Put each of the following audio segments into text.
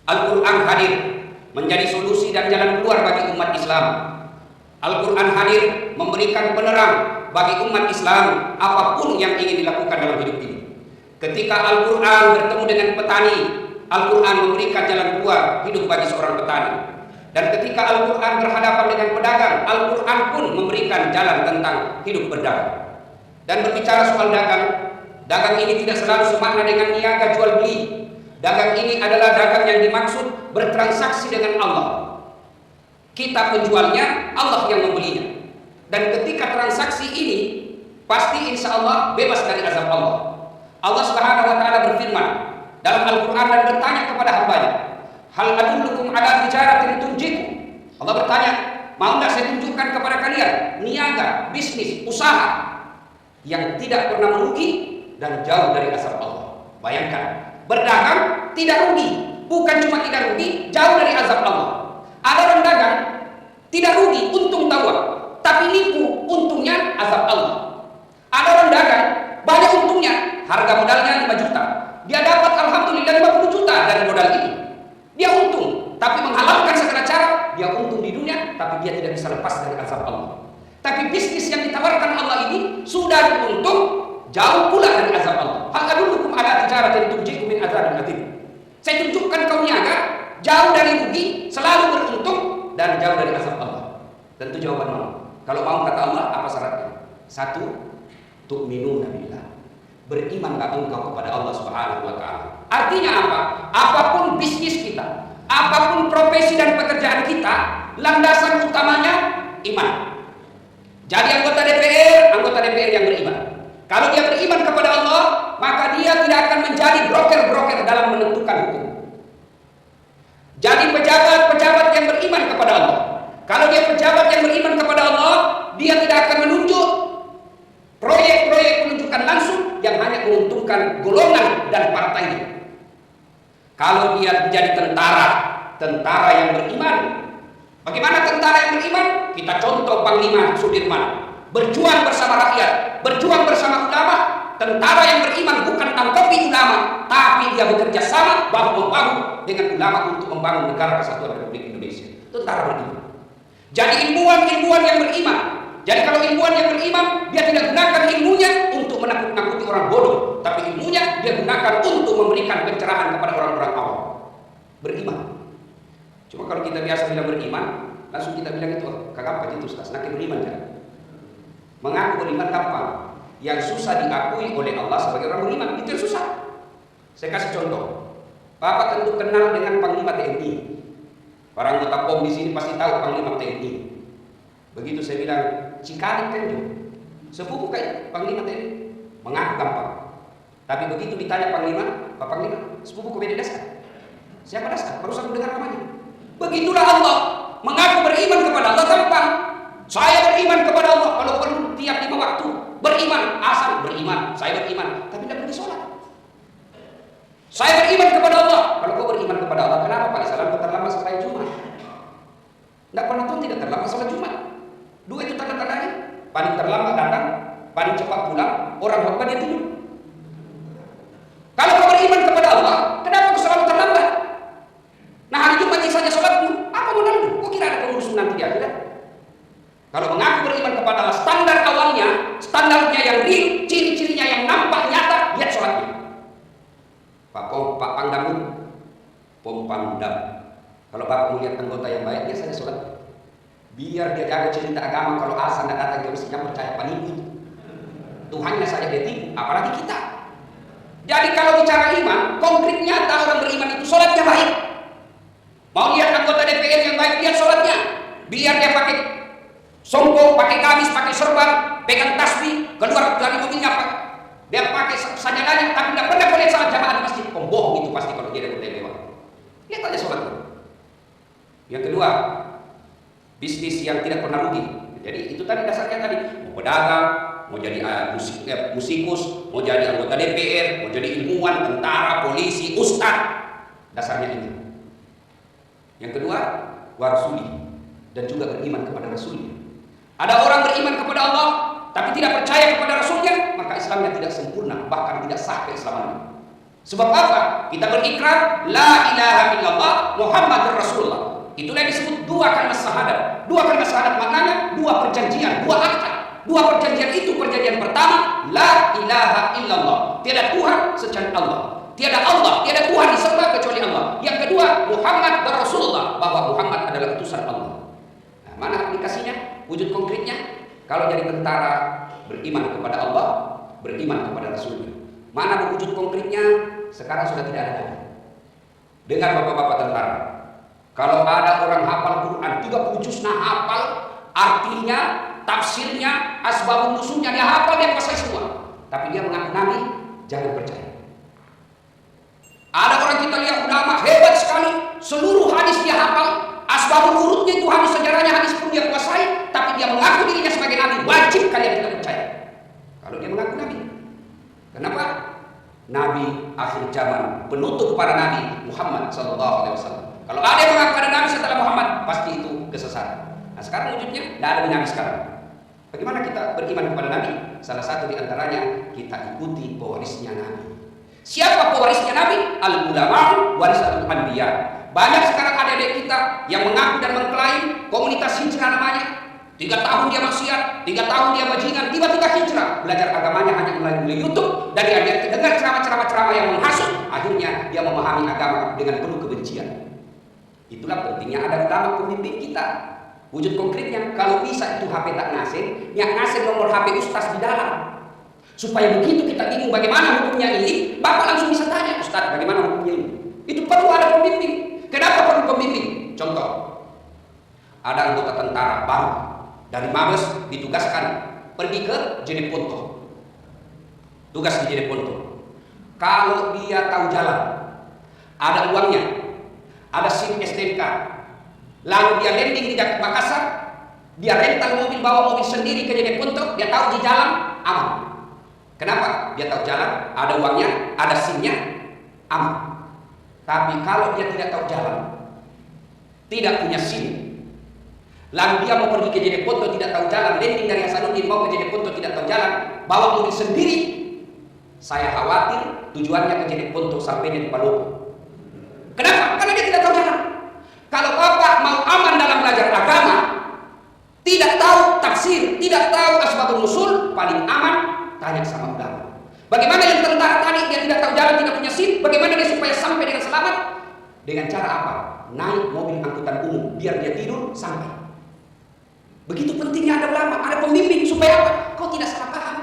Al-Quran hadir menjadi solusi dan jalan keluar bagi umat Islam. Al-Quran hadir memberikan penerang bagi umat Islam apapun yang ingin dilakukan dalam hidup ini. Ketika Al-Quran bertemu dengan petani, Al-Quran memberikan jalan keluar hidup bagi seorang petani. Dan ketika Al-Quran berhadapan dengan pedagang, Al-Quran pun memberikan jalan tentang hidup berdagang. Dan berbicara soal dagang, dagang ini tidak selalu semakna dengan niaga jual beli. Dagang ini adalah dagang yang dimaksud bertransaksi dengan Allah. Kita penjualnya, Allah yang membelinya. Dan ketika transaksi ini, pasti insya Allah bebas dari azab Allah. Allah Subhanahu wa Ta'ala berfirman dalam Al-Quran dan bertanya kepada hambanya, hal adullukum ala tijaratin tunjikum. Allah bertanya, mau tidak saya tunjukkan kepada kalian niaga, bisnis, usaha yang tidak pernah merugi dan jauh dari azab Allah. Bayangkan, berdagang tidak rugi, bukan cuma tidak rugi, jauh dari azab Allah. Ada orang dagang tidak rugi, untung tawar, tapi nipu, untungnya azab Allah. Ada orang dagang banyak untungnya, harga modalnya 5 juta, dia dapat alhamdulillah 50 juta dari modal ini. Dia untung, tapi menghalalkan segala cara, dia untung di dunia, tapi dia tidak bisa lepas dari azab Allah. Tapi bisnis yang ditawarkan Allah ini sudah untung, jauh pula dari azab Allah. Hal adullukum ala tijaratin tunjikum min adzabin adzim. Saya tunjukkan kau niaga, jauh dari rugi, selalu beruntung dan jauh dari azab Allah. Tentu jawaban mau. Kalau mau kata Allah, apa syaratnya? 1, tu'minuna billah. Berimanlah engkau kepada Allah Subhanahu wa Ta'ala. Artinya apa? Apapun bisnis kita, apapun profesi dan pekerjaan kita, landasan utamanya iman. Jadi anggota DPR yang beriman. Kalau dia beriman kepada Allah, maka dia tidak akan menjadi broker-broker dalam menentukan hukum. Jadi pejabat-pejabat yang beriman kepada Allah. Kalau dia pejabat yang beriman kepada Allah, dia tidak akan menunjuk proyek-proyek penunjukan langsung yang hanya menguntungkan golongan dan partainya. Kalau dia menjadi tentara yang beriman. Bagaimana tentara yang beriman? Kita contoh Panglima Sudirman. Berjuang bersama rakyat, berjuang bersama ulama. Tentara yang beriman bukan tangkopi ulama, tapi dia bekerja sama bahu-membahu dengan ulama untuk membangun negara kesatuan Republik Indonesia. Tentara beriman. Jadi ilmuwan yang beriman. Jadi kalau ilmuwan yang beriman, dia tidak gunakan ilmunya untuk menakut-nakuti orang bodoh, tapi ilmunya dia gunakan untuk memberikan pencerahan kepada orang-orang awam. Beriman. Cuma kalau kita biasa bilang beriman, langsung kita bilang itu kagak itu Ustaz, nak beriman jangan. Mengaku beriman gampang. Yang susah diakui oleh Allah sebagai orang beriman, itu yang susah. Saya kasih contoh. Bapak tentu kenal dengan Panglima TNI. Para anggota POM di sini pasti tahu Panglima TNI. Begitu saya bilang, Cikalik kan juga sepupu kayak Panglima TNI. Mengaku gampang. Tapi begitu ditanya Panglima, Pak Panglima, sepupu ke beda dasar. Siapa dasar? Baru saya mendengar namanya. Begitulah Allah. Mengaku beriman kepada Allah gampang. Saya beriman kepada Allah kalau perlu tiap 5 waktu. Beriman, asal beriman, saya beriman, tapi tidak pergi sholat. Saya beriman kepada Allah. Kalau kau beriman kepada Allah, kenapa Pak Isalam terlambat sampai Jumat? Tidak pernah pun tidak terlambat sholat Jumat. 2 itu tanda-tandanya. Paling terlambat datang, paling cepat pulang, orang khutbah dia tidur. Kalau kau beriman kepada Allah, kenapa kau selalu terlambat? Nah hari Jumat saja sholatmu, apa modalmu? Kau kira ada pengurus nanti di akhirat? Kalau mengaku beriman kepada Allah, standar awalnya, standarnya yang real, ciri-cirinya yang nampak nyata, lihat sholatnya. Pak Pangdam, Pom Pangdam. Kalau Bapak melihat anggota yang baik, dia saja sholat. Biar dia jaga cerita agama, kalau azan dan datang dia mestinya percaya paniku itu. Tuhannya saja dia tipu, apalagi kita. Jadi kalau bicara iman, konkret nyata orang beriman itu sholatnya baik. Mau lihat anggota DPR yang baik, lihat sholatnya. Biar dia pakai songkok, pakai gamis, pakai serban, pegang tasbih, keluar dari mobilnya apa? Dia pakai sajadahnya, tapi tidak pernah boleh salat jamaah di masjid. Pembohong itu pasti kalau dia ada budaya mewah. Lihat aja sholatnya. Yang kedua, bisnis yang tidak pernah rugi. Jadi itu tadi dasarnya tadi, mau pedagang, mau jadi musikus, mau jadi anggota DPR, mau jadi ilmuwan, tentara, polisi, ustaz. Dasarnya ini. Yang kedua, warasuli dan juga beriman kepada Rasulnya. Ada orang beriman kepada Allah tapi tidak percaya kepada Rasulnya, maka Islamnya tidak sempurna, bahkan tidak sah keislamannya. Sebab apa? Kita berikrar la ilaha illallah Muhammadur Rasulullah. Itulah yang disebut dua kalimat syahadat. Dua kalimat syahadat maknanya dua perjanjian, dua akad. Dua perjanjian itu, perjanjian pertama la ilaha illallah, tiada Tuhan selain Allah. Tiada Allah, tiada Tuhan disembah kecuali Allah. Yang kedua, Muhammad Rasulullah, bahwa Muhammad adalah utusan Allah. Nah, mana aplikasinya? Wujud konkretnya? Kalau jadi tentara, beriman kepada Allah, beriman kepada Rasulnya. Mana wujud konkretnya? Sekarang sudah tidak ada. Dengar bapak-bapak tentara, kalau ada orang hafal Quran 30 juz, nah hafal artinya, tafsirnya, asbabun nuzulnya dia hafal, dia kuasai semua. Tapi dia mengaku nabi, jangan percaya. Ada orang kita lihat ulama hebat sekali, seluruh hadis dia hafal, asbabun nurutnya itu hadis, sejarahnya hadis pun dia kuasai, tapi dia mengaku dirinya sebagai nabi. Wajib kalian tidak percaya kalau dia mengaku nabi. Kenapa? Nabi akhir zaman, penutup para nabi Muhammad SAW. Kalau ada yang mengaku ada nabi setelah Muhammad, pasti itu kesesatan. Nah sekarang wujudnya tidak ada nabi sekarang. Bagaimana kita beriman kepada nabi? Salah satu di antaranya kita ikuti pewarisnya nabi. Siapa pewarisnya nabi? Al-ulama warisatul anbiya. Banyak sekarang adik-adik kita yang mengaku dan mengklaim komunitas hijrah namanya. 3 tahun dia maksiat, 3 tahun dia bajingan, tiba-tiba hijrah. Belajar agamanya hanya melalui YouTube, dari adik dengar ceramah-ceramah yang menghasut, akhirnya dia memahami agama dengan penuh kebencian. Itulah pentingnya ada ulama pemimpin kita. Wujud konkretnya, kalau bisa itu HP tak ngasih, yang ngasih nomor HP ustaz di dalam. Supaya begitu kita bingung bagaimana hukumnya ini, bapak langsung bisa tanya, Ustaz bagaimana hukumnya ini. Itu perlu ada pembimbing. Kenapa perlu pembimbing? Contoh, ada anggota tentara baru dari Mabes ditugaskan pergi ke Jeneponto. Tugas di Jeneponto. Kalau dia tahu jalan, ada uangnya, ada SIM STNK, lalu dia landing di Makassar, dia rental mobil, bawa mobil sendiri ke Jeneponto, dia tahu di jalan, aman. Kenapa? Dia tahu jalan, ada uangnya, ada SIM-nya, aman. Tapi kalau dia tidak tahu jalan, tidak punya SIM, lalu dia mau pergi ke Jeneponto tidak tahu jalan, landing dari Hasanuddin mau ke Jeneponto tidak tahu jalan, bawa mobil sendiri, saya khawatir tujuannya ke Jeneponto sampainya di Palopo. Kenapa? Karena dia tidak tahu jalan. Kalau bapak mau aman dalam belajar agama, tidak tahu tafsir, tidak tahu asbabun nuzul, paling aman tanya sama ulama. Bagaimana yang tentara tadi dia tidak tahu jalan, tidak punya SIM, bagaimana dia supaya sampai dengan selamat? Dengan cara apa? Naik mobil angkutan umum, biar dia tidur sampai. Begitu pentingnya ada ulama, ada pembimbing supaya apa? Kau tidak salah paham.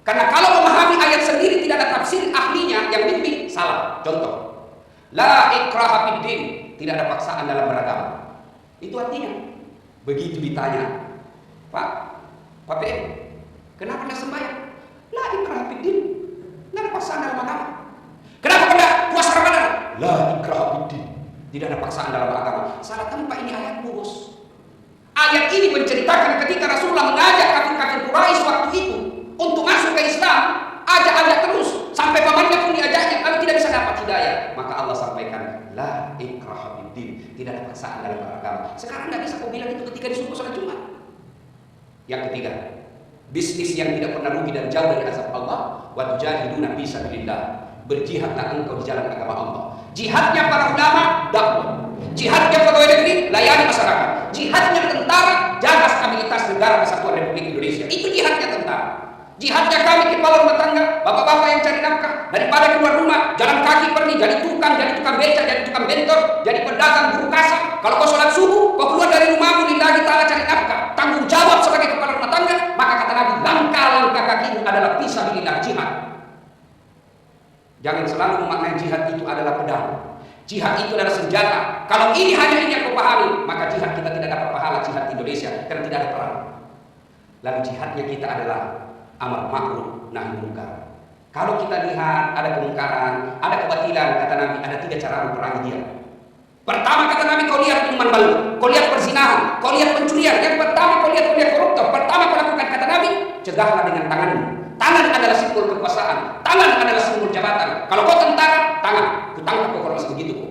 Karena kalau memahami ayat sendiri tidak ada tafsir ahlinya yang bimbing, salah. Contoh, la ikraha fiddin, tidak ada paksaan dalam beragama. Itu artinya. Begitu ditanya, Pak PM, kenapa tidak sembahyang? La ikraha fiddin, tidak ada paksaan dalam agama. Kenapa tidak puasa Ramadan? La ikraha fiddin, tidak ada paksaan dalam agama. Salah tempat ini ayatmu, bos. Ayat ini menceritakan ketika Rasulullah mengajak kafir-kafir Quraisy waktu itu untuk masuk ke Islam, ajak-ajak terus sampai pamannya pun diajaknya, tapi tidak bisa dapat hidayah. Maka Allah sampaikan, la ikraha fiddin, tidak ada paksaan dalam beragama. Sekarang tidak bisa kau bilang itu ketika disuruh sholat Jumat. Yang ketiga, bisnis yang tidak pernah rugi dan jauh dari azab Allah, wa tujahiduna fi sabilillah, berjihadlah engkau di jalan agama Allah. Jihadnya para ulama, dakwah. Jihadnya pegawai negeri, layani masyarakat. Jihadnya tentara, jaga stabilitas negara Kesatuan Republik Indonesia. Itu jihadnya tentara. Jihadnya kami kepala rumah tangga, bapak-bapak yang cari nafkah, daripada keluar rumah, jalan kaki pergi, jadi tukang beca, jadi tukang bentor, jadi pedagang, buruh kasar. Kalau kau sholat subuh, kau keluar dari rumahmu lillahi ta'ala cari nafkah, tanggung jawab sebagai kepala rumah tangga, maka kata Nabi, langkah-langkah kakimu adalah fisabilillah, jihad. Jangan selalu memaknai jihad itu adalah pedang. Jihad itu adalah senjata. Kalau ini hanya ini yang kau pahami, maka jihad kita tidak dapat pahala jihad Indonesia karena tidak ada perang. Lalu jihadnya kita adalah amar ma'ruf nahi munkar. Kalau kita lihat ada kemungkaran, ada kebatilan, kata Nabi ada 3 cara memerangi dia. Pertama kata Nabi, kau lihat minuman baru, kau lihat perzinahan, kau lihat pencurian. Yang pertama kau lihat koruptor. Pertama kau lakukan kata Nabi, cegahlah dengan tanganmu. Tangan adalah simbol kekuasaan, tangan adalah simbol jabatan. Kalau kau tentara, tangan, kutangkap kau kalau masih begitu kau.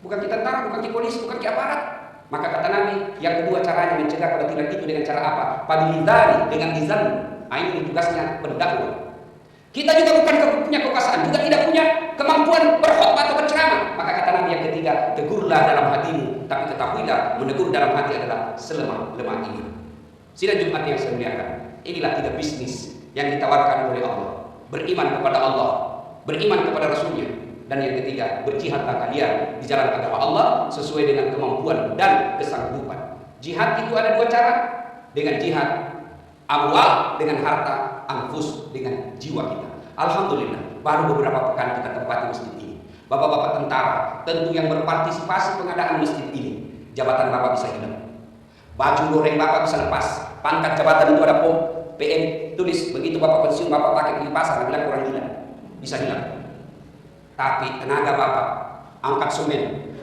Bukan kita tentara, bukan kita polisi, bukan kita aparat. Maka kata Nabi, yang kedua caranya mencegah kebatilan itu dengan cara apa? Pabilidari, dengan izan. Ini tugasnya pendakwah. Kita juga bukan punya kekuasaan, juga tidak punya kemampuan berkhotbah atau berceramah. Maka kata Nabi yang ketiga, tegurlah dalam hatimu, tapi ketahuilah menegur dalam hati adalah selemah-lemah iman. Sidang Jumat yang saya muliakan, inilah tiga bisnis yang ditawarkan oleh Allah. Beriman kepada Allah, beriman kepada Rasulnya, dan yang ketiga, berjihadlah kalian di jalan agama Allah sesuai dengan kemampuan dan kesanggupan. Jihad itu ada dua cara, dengan jihad amwal, dengan harta, anfus, dengan jiwa kita. Alhamdulillah, baru beberapa pekan kita tempati masjid ini. Bapak-bapak tentara tentu yang berpartisipasi pengadaan masjid ini, jabatan bapak bisa hilang, baju goreng bapak bisa lepas, pangkat jabatan itu ada pom PM tulis, begitu bapak pensiun bapak pakai di pasar, bilang kurang gila, bisa hilang. Tapi tenaga bapak, angkat semen,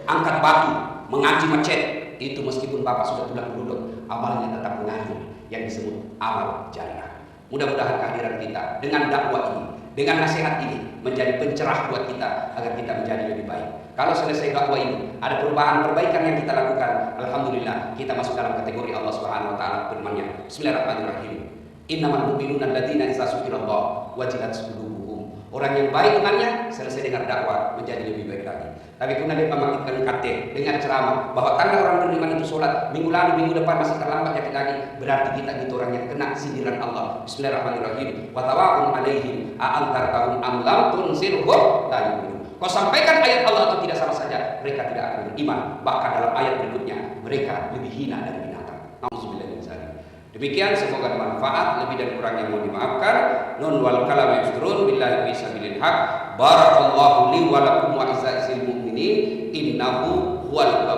angkat batu, mengaji macet, itu meskipun bapak sudah tulang berlutut, amalnya tetap mengalir, yang disebut amal jariah. Mudah-mudahan kehadiran kita dengan dakwah ini, dengan nasihat ini menjadi pencerah buat kita agar kita menjadi lebih baik. Kalau selesai dakwah ini ada perubahan perbaikan yang kita lakukan, alhamdulillah kita masuk dalam kategori Allah Subhanahu wa taala firman-Nya. Bismillahirrahmanirrahim. Innamal mu'minuna alladzina idza dzukirallah wajilat qulubuhum. Orang yang baik imannya selesai dengar dakwah menjadi lebih baik lagi. Tapi kuna dia membangkitkan kate dengan ceramah bahwa tanda orang beriman itu sholat, minggu lalu, minggu depan masih terlambat yakin lagi, berarti kita itu orang yang kena sindiran Allah. Bismillahirrahmanirrahim. Wa tawa'un alaihim a'antartahum am lam tunzirhum la yu'minun. Kau sampaikan ayat Allah atau tidak sama saja, mereka tidak akan beriman. Bahkan dalam ayat berikutnya mereka lebih hina dari binatang. Nauzubillah min dzalik. Demikian, semoga bermanfaat. Lebih dan kurang yang mau dimaafkan. Nun wal kalam yusrun billahi bisabilil haq. Barakallahu li wa lakum wa izza'il mu'minin innahu huwal